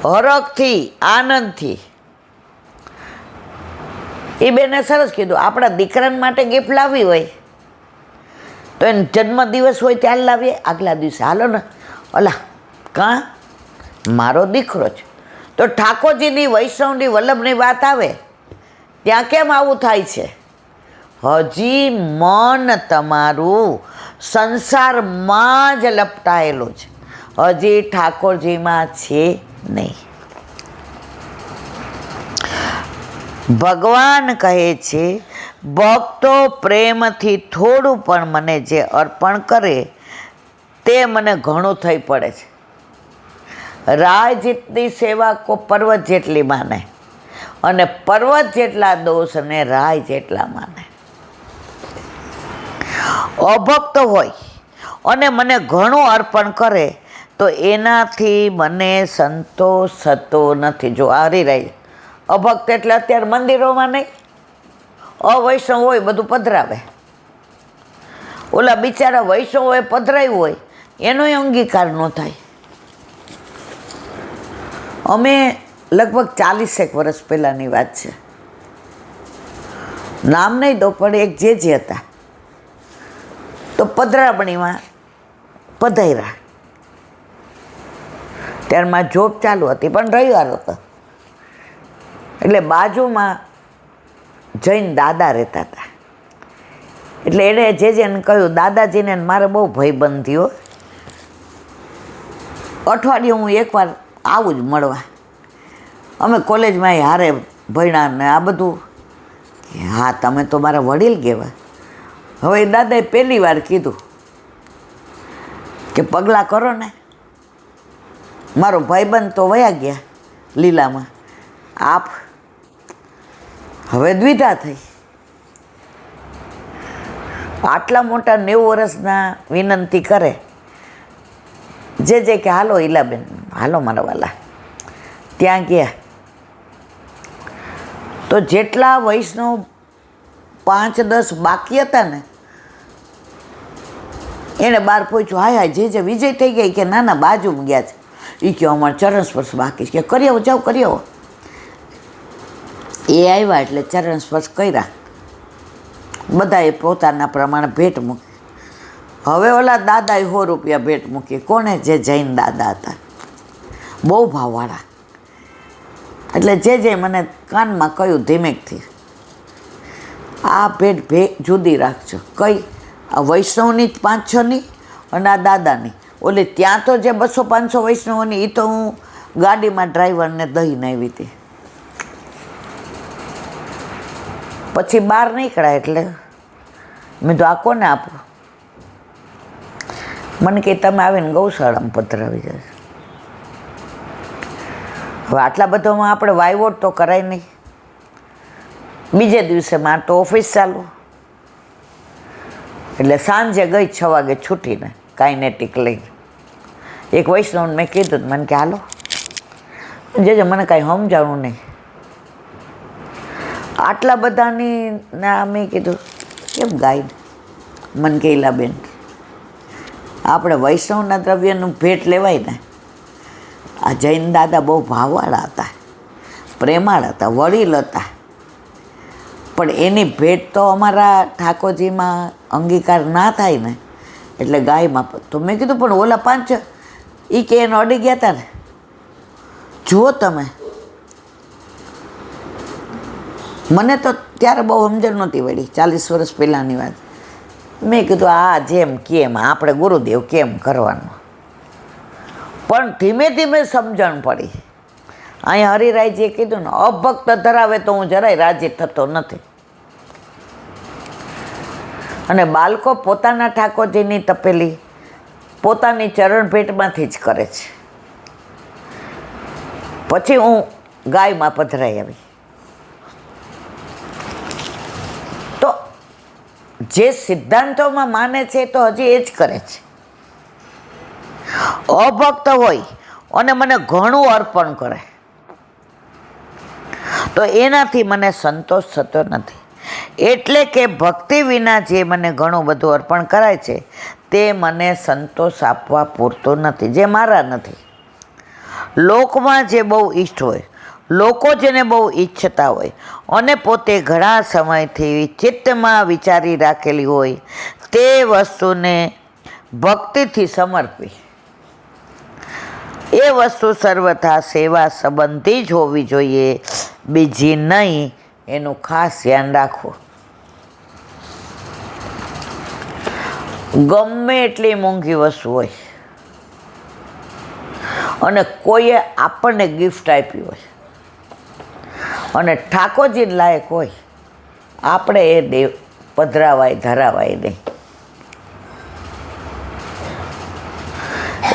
હરખથી, આનંદથી. એ બેને સરસ કીધું, આપણા દીકરાને માટે ગિફ્ટ લાવવી હોય તો એને જન્મદિવસ હોય ત્યારે લાવીએ, આગલા દિવસે હાલો ને ઓલા કાં મારો દીકરો છે. તો ઠાકોરજીની, વૈષ્ણવની, વલ્લભની વાત આવે ત્યાં કેમ આવું થાય છે? હજી મન તમારું સંસારમાં જ લપટાયેલું છે, હજી ઠાકોરજીમાં છે નહીં. ભગવાન કહે છે, ભક્તો પ્રેમથી થોડું પણ મને જે અર્પણ કરે તે મને ઘણું થઈ પડે છે. રાય જેટલી સેવા કો પર્વત જેટલી માને, અને પર્વત જેટલા દોષને રાય જેટલા માને. અભક્ત હોય અને મને ઘણું અર્પણ કરે તો એનાથી મને સંતોષ થતો નથી. જો હારી રહી અભક્ત એટલે અત્યારે મંદિરોમાં નહીં, અવૈષ્ણવ હોય બધું પધરાવે. ઓલા બિચારા વૈષ્ણવોએ પધરાયું હોય એનો અંગીકાર ન થાય. અમે લગભગ 40 વર્ષ પહેલાંની વાત છે, નામ નહીં દો પણ એક જે હતા તો પધરામણીમાં પધાર્યા. ત્યારમાં જોબ ચાલુ હતી પણ રવિવાર હતો એટલે બાજુમાં જૈન દાદા રહેતા હતા. એટલે એણે જેને કહ્યું, દાદાજીને મારે બહુ ભયબંધ થયો, અઠવાડિયે હું એકવાર આવું જ મળવા. અમે કોલેજમાં હારે ભણ્યા ને આ બધું. હા તમે તો મારા વડીલ કહેવાય. હવે દાદાએ પહેલી વાર કીધું કે પગલાં કરો ને. મારો ભાઈબંધ તો વયા ગયા લીલામાં, આપ હવે દ્વિધા થઈ. આટલા મોટા 90 વર્ષના વિનંતી કરે જે કે હાલો ઈલાબેન, હાલો મારા વાલા. ત્યાં ગયા તો જેટલા વૈષ્ણવ 5-10 બાકી હતા ને એણે બહાર પૂછ્યું, હાય હાય જે વિજય થઈ ગઈ કે ના બાજુમાં ગયા છે. એ કહો અમારે ચરણ સ્પર્શ બાકી છે. કે કરી આવો, જાઓ કરી આવો. એ આવ્યા એટલે ચરણ સ્પર્શ કર્યા. બધાએ પોતાના પ્રમાણે ભેટ મૂકી. હવે ઓલા દાદાએ 100 રૂપિયા ભેટ મૂકી. કોને? જે જૈન દાદા હતા, બહુ ભાવવાળા. એટલે જે મને કાનમાં કહ્યું ધીમેકથી, આ ભેટ જુદી રાખજો. કઈ? આ વૈષ્ણવની 5-6ની અને આ દાદાની. ઓલે ત્યાં તો જે 200-500 વૈષ્ણવોની એ તો હું ગાડીમાં ડ્રાઈવરને દઈને આવી હતી. પછી બહાર નીકળ્યા એટલે મેં તો આ કોને આપું? મને કે તમે આવીને ગૌશાળામાં પધરાવી જાય. હવે આટલા બધામાં આપણે વાયવોટ તો કરાય નહીં. બીજે દિવસે મારે તો ઓફિસ ચાલુ એટલે સાંજે ગઈ 6 વાગે છૂટીને કાઇનેટિક લઈને. એક વૈષ્ણવને મેં કીધું, મને કે હાલો જે મને કાંઈ સમજાણું નહીં. આટલા બધાની ના મેં કીધું કેમ ગાઈડ? મને કે ઈલાબેન આપણે વૈષ્ણવના દ્રવ્યનું ભેટ લેવાય ને. આ જૈન દાદા બહુ ભાવવાળા હતા, પ્રેમાળ હતા, વડીલ હતા, પણ એની ભેટ તો અમારા ઠાકોરજીમાં અંગીકાર ના થાય ને એટલે ગાયમાં. તો મેં કીધું પણ ઓલા 5 એ કે એને અડી ગયા હતા ને. જુઓ તમે, મને તો ત્યારે બહુ સમજણ નહોતી વળી, 40 વર્ષ પહેલાંની વાત. મેં કીધું આ જેમ કેમ આપણે ગુરુદેવ કેમ કરવાનું. પણ ધીમે ધીમે સમજણ પડી. અહીંયા હરિરાયજીએ કીધું ને, અભક્ત ધરાવે તો હું જરાય રાજી થતો નથી. અને બાળકો પોતાના ઠાકોરજીની તપેલી પોતાની ચરણ ભેટમાંથી જ કરે છે. પછી હું ગાયમાં પધરાઈ આવી. તો જે સિદ્ધાંતોમાં માને છે તો હજી એ જ કરે છે. અભક્ત હોય અને મને ઘણું અર્પણ કરે તો એનાથી મને સંતોષ થતો નથી. એટલે કે ભક્તિ વિના જે મને ઘણું બધું અર્પણ કરાય છે તે મને સંતોષ આપવા પૂરતો નથી, જે મારા નથી. લોકમાં જે બહુ ઈષ્ટ હોય, લોકો જેને બહુ ઈચ્છતા હોય અને પોતે ઘણા સમયથી ચિત્તમાં વિચારી રાખેલી હોય તે વસ્તુને ભક્તિથી સમર્પી, એ વસ્તુ સર્વથા સેવા સંબંધી જ હોવી જોઈએ, બીજી નહીં. એનું ખાસ ધ્યાન રાખવું. ગમે એટલી મોંઘી વસ્તુ હોય અને કોઈએ આપણને ગિફ્ટ આપી હોય અને ઠાકોરજી લાયક હોય, આપણે એ દેવ પધરાવાય ધરાવાય નહીં.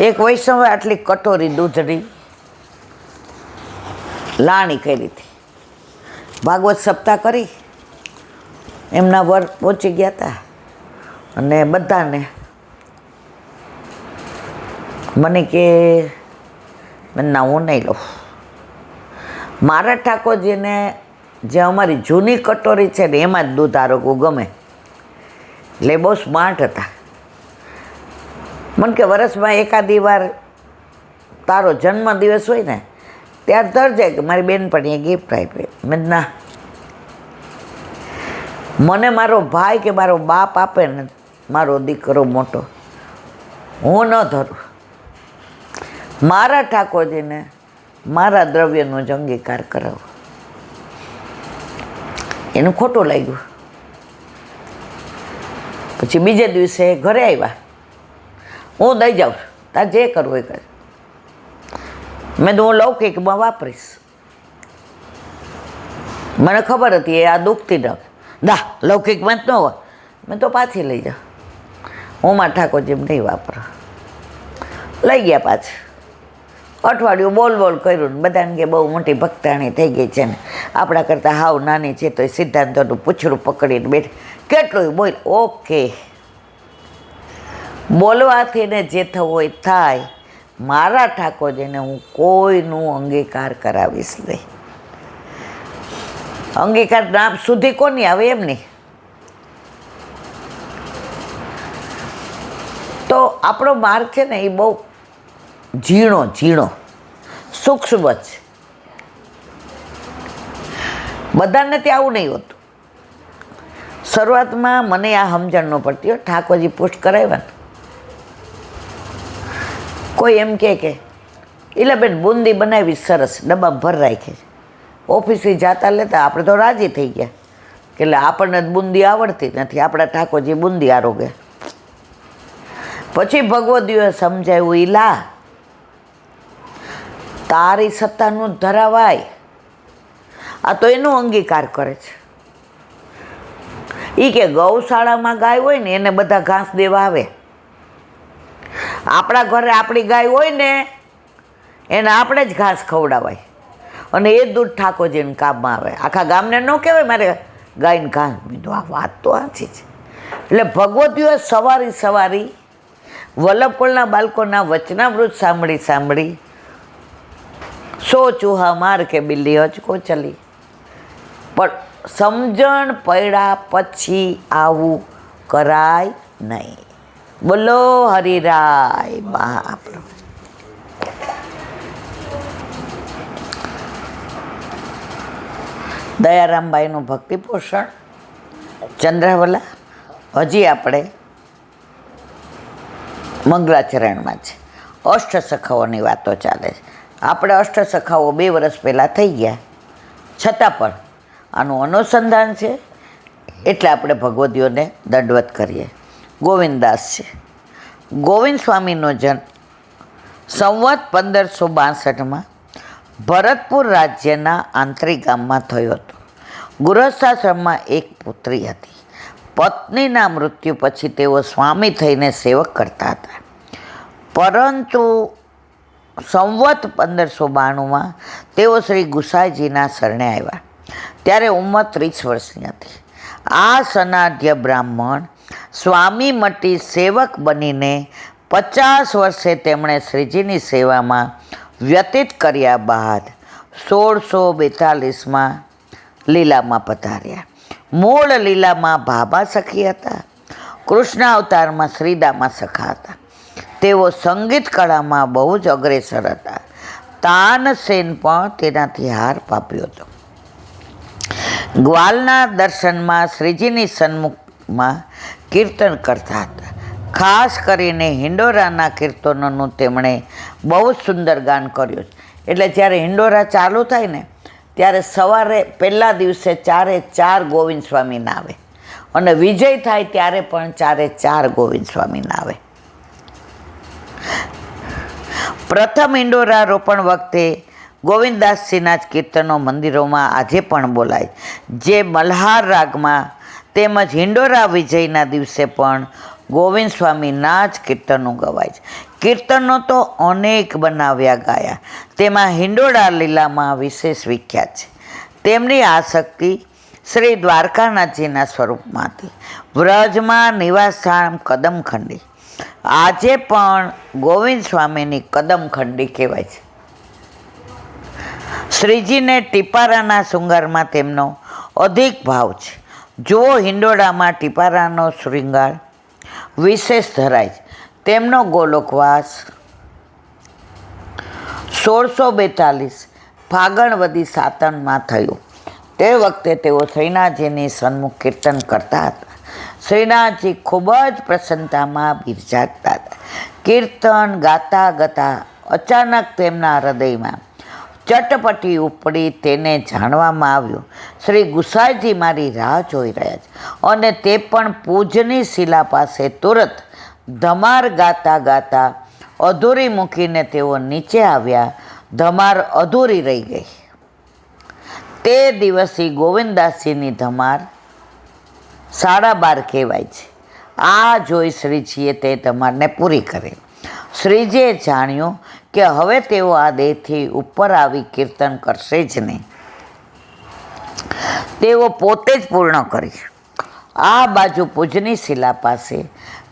એક વૈષ્ણવે આટલી કટોરી દૂધની લાણી કરી હતી. ભાગવત સપ્તાહ કરી, એમના વર પહોંચી ગયા હતા અને બધાને મને કે ના હું નહીં લઉં, મારા ઠાકોરજીને જે અમારી જૂની કટોરી છે ને એમાં જ દૂધ આરોગવું ગમે. એટલે બહુ સ્માર્ટ હતા. મને કે વરસમાં એકાદી વાર તારો જન્મદિવસ હોય ને ત્યારે ધરજે કે મારી બેનપણીએ ગિફ્ટ આપી. મેં ના, મને મારો ભાઈ કે મારો બાપ આપે ને, મારો દીકરો મોટો, હું ન ધરું. મારા ઠાકોરજીને મારા દ્રવ્યનો જ અંગીકાર કરાવો. એનું ખોટું લાગ્યું. પછી બીજે દિવસે ઘરે આવ્યા, હું દઈ જાઉં, તાર જે કરવું એ કરે. મેં તો હું લૌકિકમાં વાપરીશ, મને ખબર હતી એ આ દુખતી ન દા લૌકિકમાં જ ન હોય. મેં તો પાછી લઈ જાઉં, હું મારા ઠાકોરજી નહીં વાપરું. લઈ ગયા પાછું. અઠવાડિયું બોલ બોલ કર્યું ને બધાને કે બહુ મોટી ભક્તાણી થઈ ગઈ છે ને, આપણા કરતાં હાવ નાની છે તો એ સિદ્ધાંતોનું પૂછડું પકડીને બેઠ. કેટલું બોલ, ઓકે. બોલવાથી ને જે થવું હોય થાય. મારા ઠાકોરજીને હું કોઈનું અંગીકાર કરાવીશ નહીં. અંગીકાર નામ સુધી કોની આવે એમ નહીં. તો આપણો માર્ગ છે ને એ બહુ ઝીણો સૂક્ષ્મ છે. બધાને ત્યાં આવું નહીં હોતું. શરૂઆતમાં મને આ સમજણ ન પડતી હોય. ઠાકોરજી પુષ્ટ કરાવ્યા ને, કોઈ એમ કે એટલે બેન બુંદી બનાવી સરસ, ડબ્બા ભર રાખે, ઓફિસે જાતા લેતા. આપણે તો રાજી થઈ ગયા કે એટલે આપણને બુંદી આવડતી નથી, આપણા ઠાકોરજી બુંદી આરોગે. પછી ભગવદીઓએ સમજાવ્યું, ઈલા તારી સત્તાનું ધરાવાય. આ તો એનો અંગીકાર કરે છે. એ કે ગૌશાળામાં ગાય હોય ને એને બધા ઘાસ દેવા આવે. આપણા ઘરે આપણી ગાય હોય ને એને આપણે જ ઘાસ ખવડાવાય અને એ દૂધ ઠાકોરજીને કામમાં આવે. આખા ગામને ન કહેવાય મારે ગાયને ઘાસ. બીજું આ વાત તો આછી છે. એટલે ભગવતીઓએ સવારી વલ્લભકુળના બાળકોના વચનામૃત સાંભળી સો ચૂહા માર કે બિલ્લી હચકો ચલી. પણ સમજણ પડ્યા પછી આવું કરાય નહીં. બોલો હરિરાય મહાપ્રભુ. દયારામબાઈનું ભક્તિ પોષણ ચંદ્રાવલા. હજી આપણે મંગલાચરણમાં છે. અષ્ટસખાઓની વાતો ચાલે છે. આપણે અષ્ટસખાઓ 2 વર્ષ પહેલાં થઈ ગયા, છતાં પણ આનું અનુસંધાન છે એટલે આપણે ભગવદીઓને દંડવત કરીએ. ગોવિંદદાસ છે. ગોવિંદ સ્વામીનો જન્મ સંવત 1562માં ભરતપુર રાજ્યના આંતરિક ગામમાં થયો હતો. ગૃહસ્થાશ્રમમાં એક પુત્રી હતી. પત્નીના મૃત્યુ પછી તેઓ સ્વામી થઈને સેવક કરતા હતા. પરંતુ સંવત 1592માં તેઓ શ્રી ગુસાઈજીના શરણે આવ્યા. ત્યારે ઉંમર 30 વર્ષની હતી. આ સનાઢ્ય બ્રાહ્મણ સ્વામી મટી સેવક બનીને 50 વર્ષે તેમણે શ્રીજીની સેવામાં વ્યતીત કર્યા બાદ 1642માં લીલામાં પધાર્યા. મૂળ લીલામાં ભાભા સખી હતા. કૃષ્ણ અવતારમાં શ્રીદામા સખા હતા. તેઓ સંગીત કળામાં બહુ જ અગ્રેસર હતા. તાનસેન પણ તેનાથી હાર પામ્યો હતો. ગ્વાલના દર્શનમાં શ્રીજીની સન્મુખમાં કીર્તન કરતા હતા. ખાસ કરીને હિંડોરાના કીર્તનોનું તેમણે બહુ સુંદર ગાન કર્યું છે. એટલે જ્યારે હિંડોરા ચાલુ થાય ને ત્યારે સવારે પહેલા દિવસે 4 ગોવિંદ સ્વામીના આવે અને વિજય થાય ત્યારે પણ 4 ગોવિંદ સ્વામીના આવે. પ્રથમ હિંડોરા રોપણ વખતે ગોવિંદદાસજીના જ કીર્તનો મંદિરોમાં આજે પણ બોલાય, જે મલ્હાર રાગમાં, તેમજ હિંડોરા વિજયના દિવસે પણ ગોવિંદ સ્વામીના જ કીર્તનો ગવાય છે. કીર્તનો તો અનેક બનાવ્યા ગાયા, તેમાં હિંડોળા લીલામાં વિશેષ વિખ્યાત છે. તેમની આસક્તિ શ્રી દ્વારકાનાથજીના સ્વરૂપમાંથી. વ્રજમાં નિવાસસ્થાન કદમખંડી આજે પણ ગોવિંદ સ્વામીની કદમખંડી કહેવાય છે. શ્રીજીને ટીપારાના શૃંગારમાં તેમનો અધિક ભાવ છે. જો હિંડોળામાં ટીપારાનો શૃંગાર વિશેષ ધરાય છે. તેમનો ગોલોકવાસ 1642 ફાગણવદી સાતમમાં થયો. તે વખતે તેઓ શ્રીનાથજીની સન્મુખ કીર્તન કરતા હતા. શ્રીનાથજી ખૂબ જ પ્રસન્નતામાં બિરજાતા હતા. કીર્તન ગાતા ગાતા અચાનક તેમના હૃદયમાં ચટપટી ઉપડી. તેને જાણવામાં આવ્યું શ્રી ગુસાઈજી મારી રાહ જોઈ રહ્યા છે, અને તે પણ પૂજની શિલા પાસે. તુરત ધમાર ગાતા ગાતા અધૂરી મૂકીને તેઓ નીચે આવ્યા. ધમાર અધૂરી રહી ગઈ. તે દિવસથી ગોવિંદદાસજીની ધમાર 12:30 કહેવાય છે. આ જોઈ શ્રીજીએ તે ધમારને પૂરી કરી. શ્રીજીએ જાણ્યું કે હવે તેઓ આ દેહથી ઉપર આવી કીર્તન કરશે જ નહીં. તેઓ પોતે જ પૂર્ણ કરી. આ બાજુ પૂજની શિલા પાસે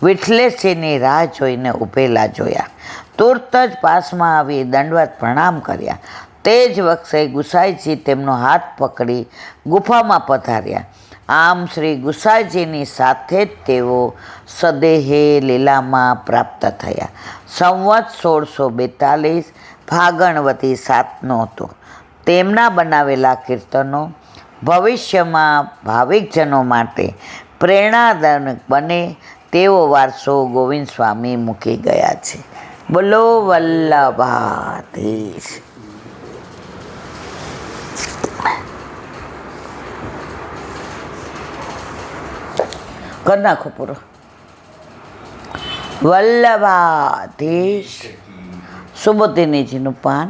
વિઠ્ઠલેશજીની રાહ જોઈને ઊભેલા જોયા. તુરત જ પાસમાં આવી દંડવત પ્રણામ કર્યા. તે જ વખતે ગુસાઈજી તેમનો હાથ પકડી ગુફામાં પધાર્યા. આમ શ્રી ગુસાઈજીની સાથે જ તેઓ સદેહે લીલામાં પ્રાપ્ત થયા. સંવત 1642 ફાગણવતી 7 હતો. તેમના બનાવેલા કીર્તનો ભવિષ્યમાં ભાવિકજનો માટે પ્રેરણાદાયક બને તેવો વારસો ગોવિંદ સ્વામી મૂકી ગયા છે. બોલો વલ્લભાધીશ. કરી નાખો પૂરો. વલ્લભાધીશ. સુબોધિનીજીનું પાન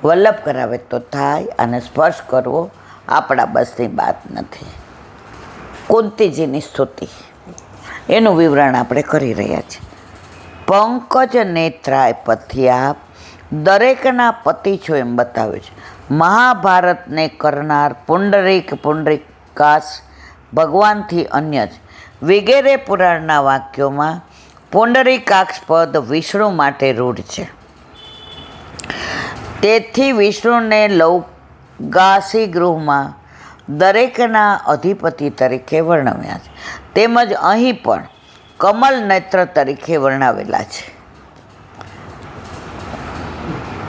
વલ્લભ કરાવે તો થાય, અને સ્પર્શ કરવો આપણા બસની વાત નથી. કુંતીજીની સ્તુતિ, એનું વિવરણ આપણે કરી રહ્યા છીએ. પંકજ નેત્રાય પથ્યા દરેકના પતિ છો એમ બતાવે છે. મહાભારતને કરનાર પુંડરીકાસ ભગવાનથી અન્ય જ વગેરે પુરાણના વાક્યોમાં પુંડરીકાક્ષ પદ વિષ્ણુ માટે રૂઢ છે. તેથી વિષ્ણુને લૌગાસી ગૃહમાં દરેકના અધિપતિ તરીકે વર્ણવ્યા છે. તેમજ અહીં પણ કમલ નેત્ર તરીકે વર્ણવેલા છે.